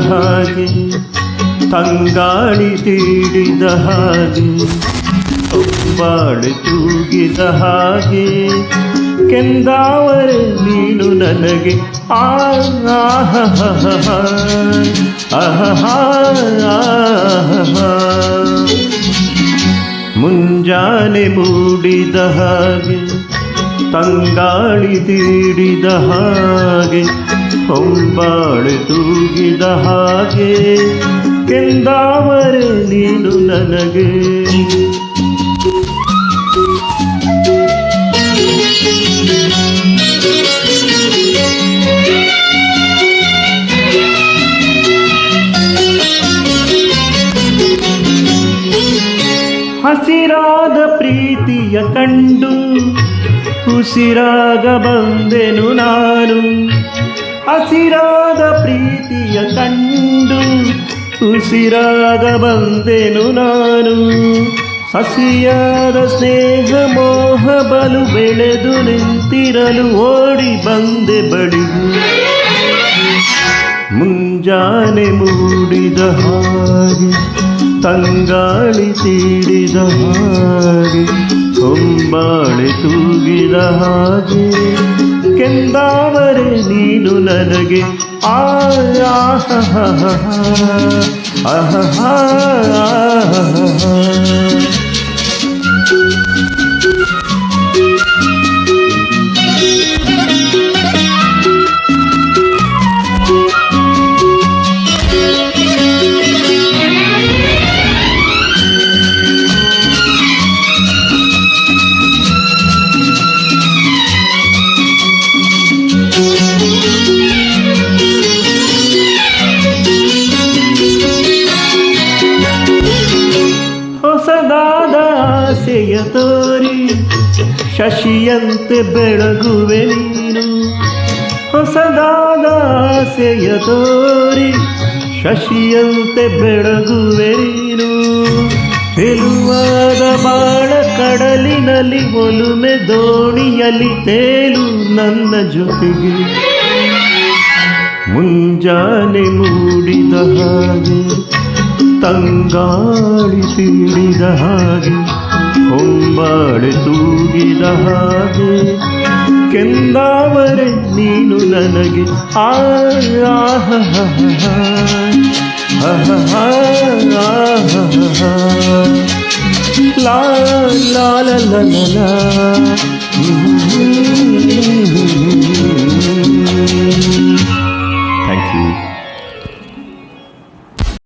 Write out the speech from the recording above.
ಹಾಗೆ ತಂಗಾಳಿ ತೀಡಿದ ಹಾಗೆ ಬಾಳೆ ತೂಗಿದ ಹಾಗೆ ಕೆಂದಾವರೆ ನೀನು ನನಗೆ ಮುಂಜಾನೆ ಮೂಡಿದ ಹಾಗೆ ತಂಗಾಳಿ ತೀಡಿದ ಹಾಗೆ ಹೊಂಬಾಳೆ ತೂಗಿದ ಹಾಗೆ ಕೆಂದಾವರೆ ನೀನು ನನಗೆ ಹಸಿರಾದ ಪ್ರೀತಿಯ ಕಂಡು ಉಸಿರಾಗ ಬಂದೆನು ನಾನು ಹಸಿರಾದ ಪ್ರೀತಿಯ ಕಂಡು ಉಸಿರಾಗ ಬಂದೆನು ನಾನು ಹಸಿಯಾದ ಸ್ನೇಹ ಮೋಹ ಬಲು ಬೆಳೆದು ನಿಂತಿರಲು ಓಡಿ ಬಂದೆ ಬಳಿಗೂ ಮುಂಜಾನೆ ಮೂಡಿದ ಹಾಗೆ ತಂಗಾಳಿ ತೀಡಿದ ಹಾಗೆ ಹೊಂಬಾಳೆ ತೂಗಿದ ಹಾಗೆ ಕೆಂದಾವರೆ ನೀನು ನನಗೆ ಹೊಸದಾದ ಆಸೆಯ ತೋರಿ ಶಶಿಯಂತೆ ಬೆಳಗುವೆ ನೀನು ಹೊಸದಾದ ಆಸೆಯ ತೋರಿ ಶಶಿಯಂತೆ ಬೆಳಗುವೆ ನೀನು ಚೆಲುವಾದ ಬಾಳ ಕಡಲಿನಲ್ಲಿ ಒಲುಮೆ ದೋಣಿಯಲ್ಲಿ ತೇಲು ನನ್ನ ಜೊತೆಗೆ ಮುಂಜಾನೆ ಮೂಡಿದ ಹಾಗೆ ತಂಗಾಳಿ ತೀಡಿದ ಹಾಗೆ ಹೊಂಬಾಳೆ ತೂಗಿದ ಹಾಗೆ ಕೆಂದಾವರೆ ನೀನು ನನಗೆ ಲಾ ಲಾ ಲಾ ಲಾ ಲಾ